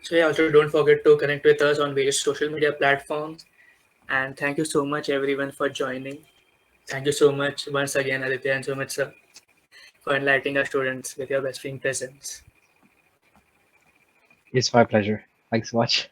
So yeah, also don't forget to connect with us on various social media platforms. And thank you so much, everyone, for joining. Thank you so much once again, Aditya and Sumit sir, for enlightening our students with your best presence. It's my pleasure. Thanks so much.